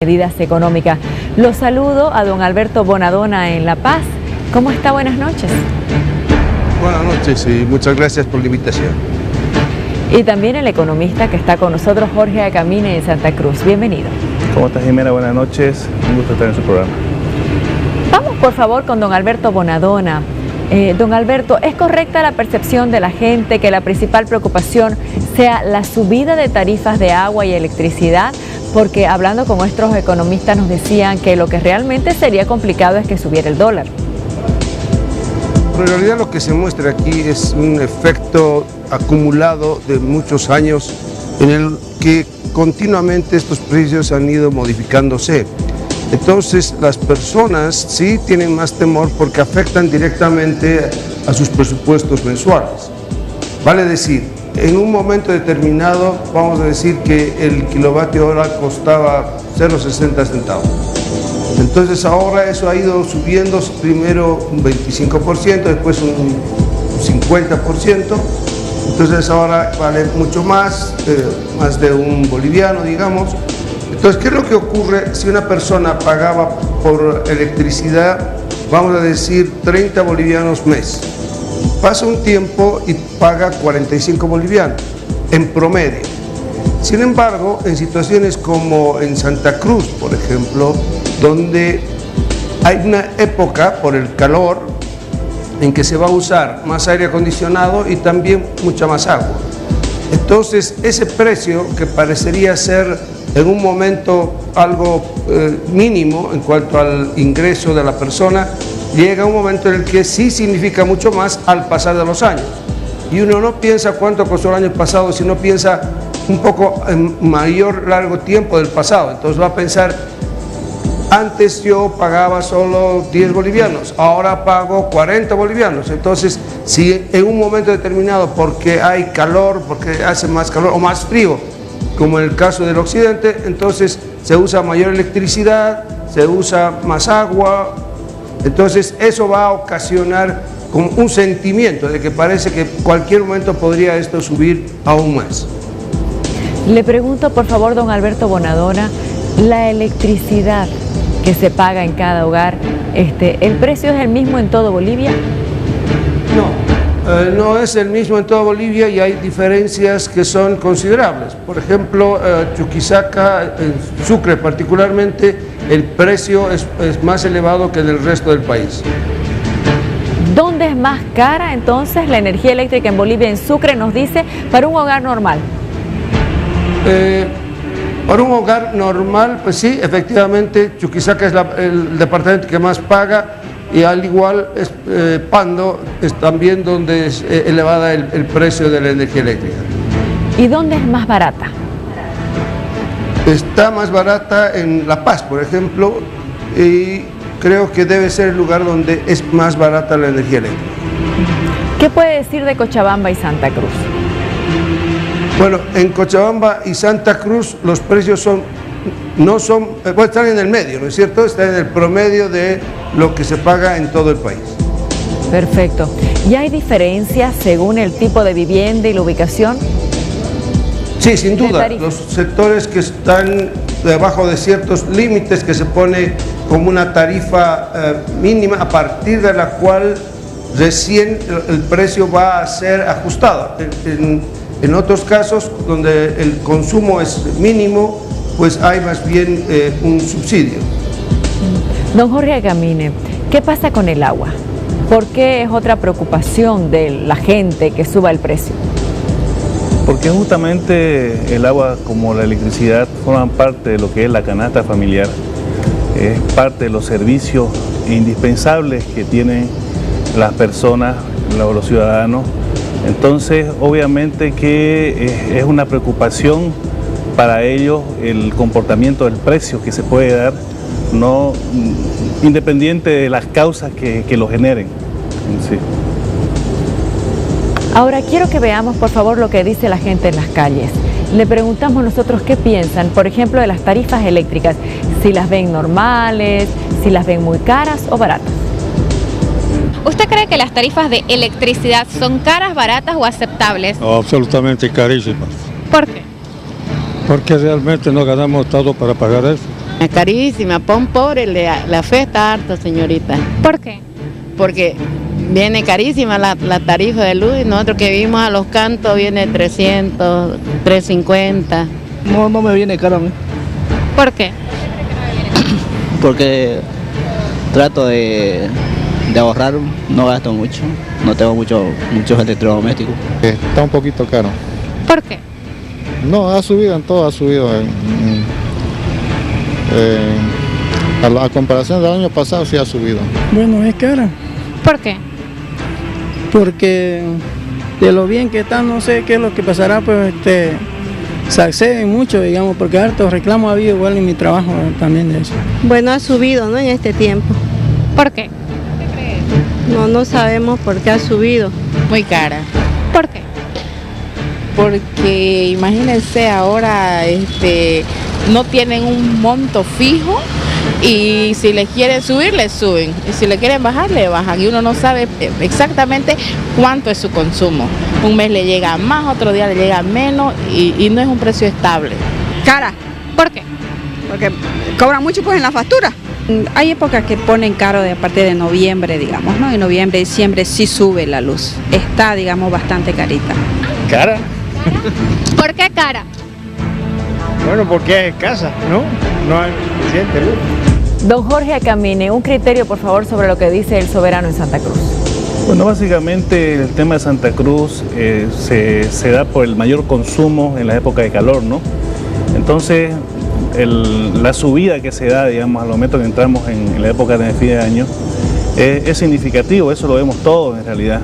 Medidas económicas. Los saludo a don Alberto Bonadona en La Paz. ¿Cómo está? Buenas noches. Buenas noches y muchas gracias por la invitación. Y también el economista que está con nosotros, Jorge Acamine en Santa Cruz. Bienvenido. ¿Cómo estás, Jimena? Buenas noches. Un gusto estar en su programa. Vamos por favor con don Alberto Bonadona. Don Alberto, ¿es correcta la percepción de la gente que la principal preocupación sea la subida de tarifas de agua y electricidad? Porque hablando con nuestros economistas nos decían que lo que realmente sería complicado es que subiera el dólar. Pero en realidad lo que se muestra aquí es un efecto acumulado de muchos años en el que continuamente estos precios han ido modificándose. Entonces las personas sí tienen más temor porque afectan directamente a sus presupuestos mensuales. Vale decir, en un momento determinado vamos a decir que el kilovatio hora costaba 0,60 centavos. Entonces ahora eso ha ido subiendo, primero un 25%, después un 50%. Entonces ahora vale mucho más, más de un boliviano, digamos. Entonces, ¿qué es lo que ocurre si una persona pagaba por electricidad, vamos a decir, 30 bolivianos mes? Pasa un tiempo y paga 45 bolivianos, en promedio. Sin embargo, en situaciones como en Santa Cruz, por ejemplo, donde hay una época por el calor en que se va a usar más aire acondicionado y también mucha más agua. Entonces, ese precio que parecería ser en un momento algo mínimo en cuanto al ingreso de la persona, llega un momento en el que sí significa mucho más al pasar de los años. Y uno no piensa cuánto costó el año pasado, sino piensa un poco en mayor largo tiempo del pasado. Entonces va a pensar, antes yo pagaba solo 10 bolivianos, ahora pago 40 bolivianos. Entonces, si en un momento determinado, porque hay calor, porque hace más calor o más frío, como en el caso del occidente, entonces se usa mayor electricidad, se usa más agua, entonces eso va a ocasionar como un sentimiento de que parece que cualquier momento podría esto subir aún más. Le pregunto por favor, don Alberto Bonadona, la electricidad que se paga en cada hogar, ¿el precio es el mismo en todo Bolivia? No es el mismo en toda Bolivia y hay diferencias que son considerables. Por ejemplo, Chuquisaca, en Sucre particularmente, el precio es más elevado que en el resto del país. ¿Dónde es más cara entonces la energía eléctrica en Bolivia? En Sucre nos dice, para un hogar normal. Para un hogar normal, pues sí, efectivamente, Chuquisaca es el departamento que más paga. Y al igual Pando es también donde es elevada el precio de la energía eléctrica. ¿Y dónde es más barata? Está más barata en La Paz, por ejemplo, y creo que debe ser el lugar donde es más barata la energía eléctrica. ¿Qué puede decir de Cochabamba y Santa Cruz? Bueno, en Cochabamba y Santa Cruz los precios están en el medio, ¿no es cierto? Están en el promedio de lo que se paga en todo el país. Perfecto. ¿Y hay diferencias según el tipo de vivienda y la ubicación? Sí, sin duda. Los sectores que están debajo de ciertos límites que se pone como una tarifa mínima a partir de la cual recién el precio va a ser ajustado. En otros casos donde el consumo es mínimo, pues hay más bien un subsidio. Don Jorge Acamine, ¿qué pasa con el agua? ¿Por qué es otra preocupación de la gente que suba el precio? Porque justamente el agua, como la electricidad, forman parte de lo que es la canasta familiar, es parte de los servicios indispensables que tienen las personas, los ciudadanos. Entonces, obviamente que es una preocupación para ellos el comportamiento del precio que se puede dar, no independiente de las causas que lo generen. Sí. Ahora quiero que veamos por favor lo que dice la gente en las calles. Le preguntamos nosotros qué piensan, por ejemplo, de las tarifas eléctricas, si las ven normales, si las ven muy caras o baratas. ¿Usted cree que las tarifas de electricidad son caras, baratas o aceptables? No, absolutamente carísimas. ¿Por qué? Porque realmente no ganamos todo para pagar eso. Es carísima, para un pobre le afecta harto, señorita. ¿Por qué? Porque viene carísima la tarifa de luz y nosotros que vivimos a Los Cantos viene 300, 350. No me viene caro a mí. ¿Por qué? Porque trato de ahorrar, no gasto mucho, no tengo muchos electrodomésticos. Está un poquito caro. ¿Por qué? No, ha subido en todo, ha subido. A comparación del año pasado sí ha subido. Bueno, es cara, ¿Por qué? porque de lo bien que está, no sé qué es lo que pasará, pues se acceden mucho, digamos, porque hartos reclamos ha habido igual en mi trabajo también de eso. Bueno, ha subido, ¿no? En este tiempo. ¿Por qué? No sabemos por qué ha subido. Muy cara. ¿Por qué? Porque imagínense ahora no tienen un monto fijo y si les quieren subir, les suben. Y si le quieren bajar, le bajan. Y uno no sabe exactamente cuánto es su consumo. Un mes le llega más, otro día le llega menos y no es un precio estable. Cara, ¿Por qué? porque cobran mucho pues en la factura. Hay épocas que ponen caro a partir de noviembre, digamos, ¿no? En noviembre, diciembre sí sube la luz. Está, digamos, bastante carita. ¿Cara? ¿Por qué cara? Bueno, porque es escasa, ¿no? No hay suficiente luz. Don Jorge Acamine, un criterio por favor sobre lo que dice el soberano en Santa Cruz. Bueno, básicamente el tema de Santa Cruz se da por el mayor consumo en la época de calor, ¿no? Entonces, la subida que se da, digamos, al momento que entramos en la época de fin de año, es significativo, eso lo vemos todos en realidad.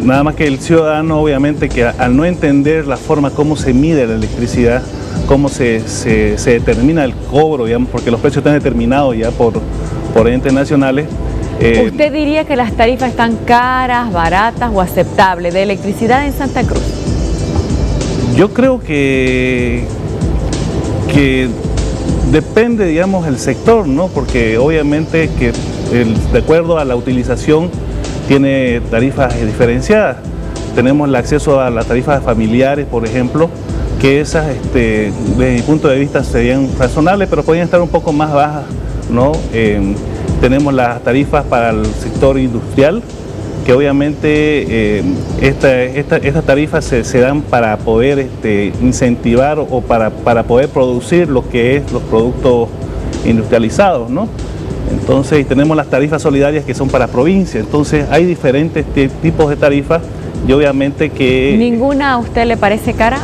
Nada más que el ciudadano, obviamente, que al no entender la forma como se mide la electricidad, cómo se determina el cobro, digamos, porque los precios están determinados ya por entes nacionales. ¿Usted diría que las tarifas están caras, baratas o aceptables de electricidad en Santa Cruz? Yo creo que depende, digamos, el sector, ¿no? Porque obviamente que de acuerdo a la utilización tiene tarifas diferenciadas. Tenemos el acceso a las tarifas familiares, por ejemplo, que esas, desde mi punto de vista, serían razonables, pero podrían estar un poco más bajas, ¿no? Tenemos las tarifas para el sector industrial, que obviamente estas tarifas se dan para poder incentivar o para poder producir lo que es los productos industrializados, ¿no? Entonces tenemos las tarifas solidarias que son para provincias, entonces hay diferentes tipos de tarifas y obviamente que... ¿Ninguna a usted le parece cara?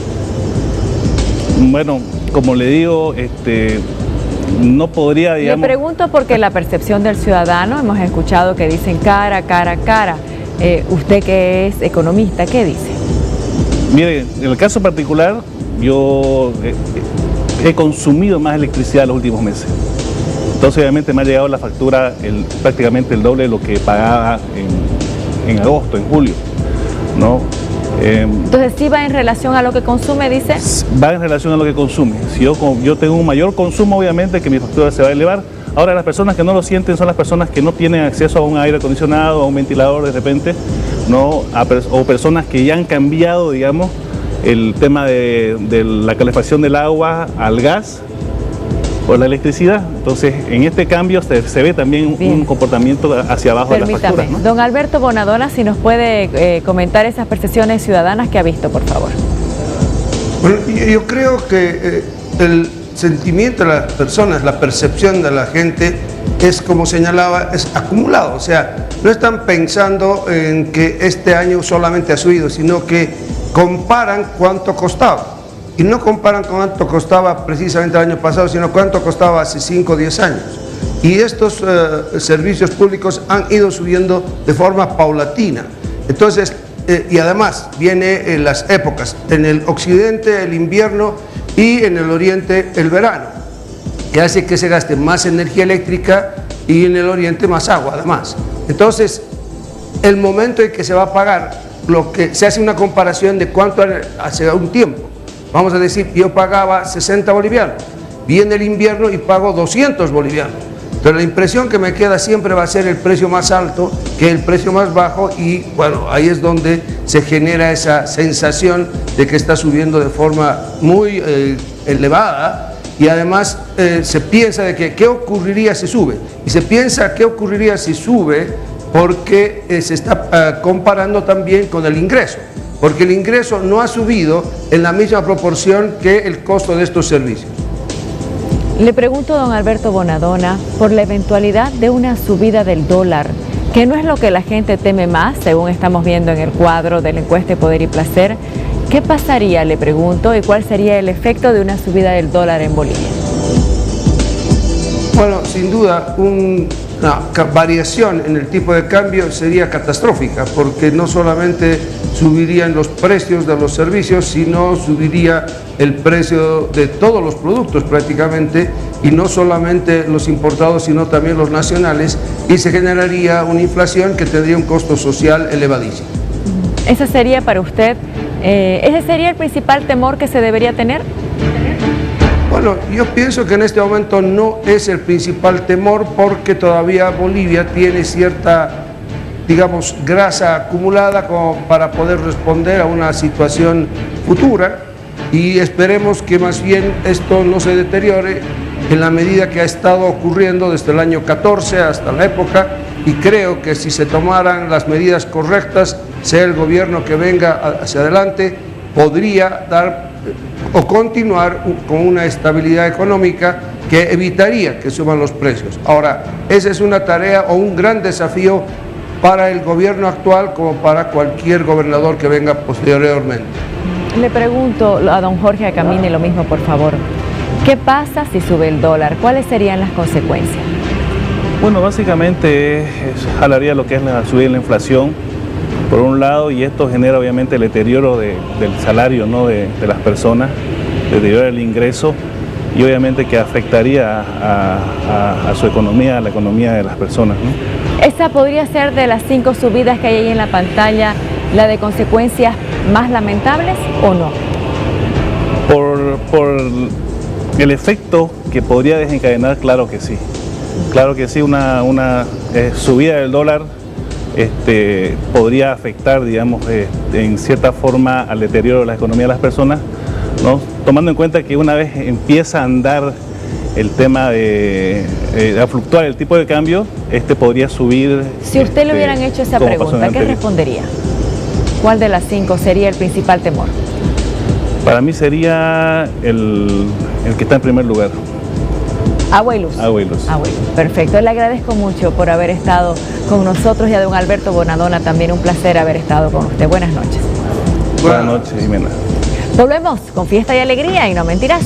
Bueno, como le digo, no podría, digamos... Le pregunto porque la percepción del ciudadano, hemos escuchado que dicen cara, cara, cara. Usted que es economista, ¿qué dice? Mire, en el caso particular, yo he consumido más electricidad los últimos meses. Entonces obviamente me ha llegado la factura prácticamente el doble de lo que pagaba en agosto, en julio, ¿no? Entonces sí va en relación a lo que consume, dice. Va en relación a lo que consume. Si yo tengo un mayor consumo, obviamente que mi factura se va a elevar. Ahora las personas que no lo sienten son las personas que no tienen acceso a un aire acondicionado, a un ventilador de repente, ¿no? O personas que ya han cambiado, digamos, el tema de la calefacción del agua al gas o la electricidad. Entonces, en este cambio se ve también un comportamiento hacia abajo de las facturas, ¿no? Don Alberto Bonadona, si nos puede comentar esas percepciones ciudadanas que ha visto, por favor. Bueno, yo creo que el sentimiento de las personas, la percepción de la gente es, como señalaba, es acumulado. O sea, no están pensando en que este año solamente ha subido, sino que comparan cuánto costaba. Y no comparan cuánto costaba precisamente el año pasado, sino cuánto costaba hace 5 o 10 años. Y estos servicios públicos han ido subiendo de forma paulatina. Entonces, y además viene en las épocas, en el occidente el invierno y en el oriente el verano, que hace que se gaste más energía eléctrica y en el oriente más agua además. Entonces, el momento en que se va a pagar, lo que se hace una comparación de cuánto hace un tiempo. Vamos a decir, yo pagaba 60 bolivianos, viene el invierno y pago 200 bolivianos. Pero la impresión que me queda siempre va a ser el precio más alto que el precio más bajo y bueno, ahí es donde se genera esa sensación de que está subiendo de forma muy elevada y además se piensa de que qué ocurriría si sube, y se piensa qué ocurriría si sube porque se está comparando también con el ingreso, porque el ingreso no ha subido en la misma proporción que el costo de estos servicios. Le pregunto a don Alberto Bonadona por la eventualidad de una subida del dólar, que no es lo que la gente teme más, según estamos viendo en el cuadro de la encuesta de Poder y Placer. ¿Qué pasaría, le pregunto, y cuál sería el efecto de una subida del dólar en Bolivia? Bueno, sin duda, una variación en el tipo de cambio sería catastrófica, porque no solamente subirían los precios de los servicios, sino subiría el precio de todos los productos prácticamente, y no solamente los importados, sino también los nacionales, y se generaría una inflación que tendría un costo social elevadísimo. ¿Ese sería para usted, ese sería el principal temor que se debería tener? Bueno, yo pienso que en este momento no es el principal temor, porque todavía Bolivia tiene cierta, digamos, grasa acumulada como para poder responder a una situación futura, y esperemos que más bien esto no se deteriore en la medida que ha estado ocurriendo desde el año 14 hasta la época, y creo que si se tomaran las medidas correctas, sea el gobierno que venga hacia adelante, podría dar o continuar con una estabilidad económica que evitaría que suban los precios. Ahora, esa es una tarea o un gran desafío para el gobierno actual como para cualquier gobernador que venga posteriormente. Le pregunto a don Jorge Acamini lo mismo, por favor. ¿Qué pasa si sube el dólar? ¿Cuáles serían las consecuencias? Bueno, básicamente jalaría lo que es la subida de la inflación, por un lado, y esto genera obviamente el deterioro del salario, ¿no?, de las personas, deterioro del ingreso, y obviamente que afectaría a su economía, a la economía de las personas, ¿no? ¿Esa podría ser, de las 5 subidas que hay ahí en la pantalla, la de consecuencias más lamentables o no? Por el efecto que podría desencadenar, claro que sí. Claro que sí, una subida del dólar podría afectar, digamos, en cierta forma al deterioro de la economía de las personas, ¿no? Tomando en cuenta que una vez empieza a andar el tema a fluctuar el tipo de cambio, podría subir. Si usted le hubieran hecho esa pregunta, ¿qué respondería? ¿Cuál de las 5 sería el principal temor? Para mí sería el que está en primer lugar. Agua y luz. Agua y luz. Agua y luz. Perfecto. Le agradezco mucho por haber estado con nosotros, y a don Alberto Bonadona también un placer haber estado con usted. Buenas noches. Buenas noches, Jimena. Volvemos con Fiesta y Alegría y No Mentiras.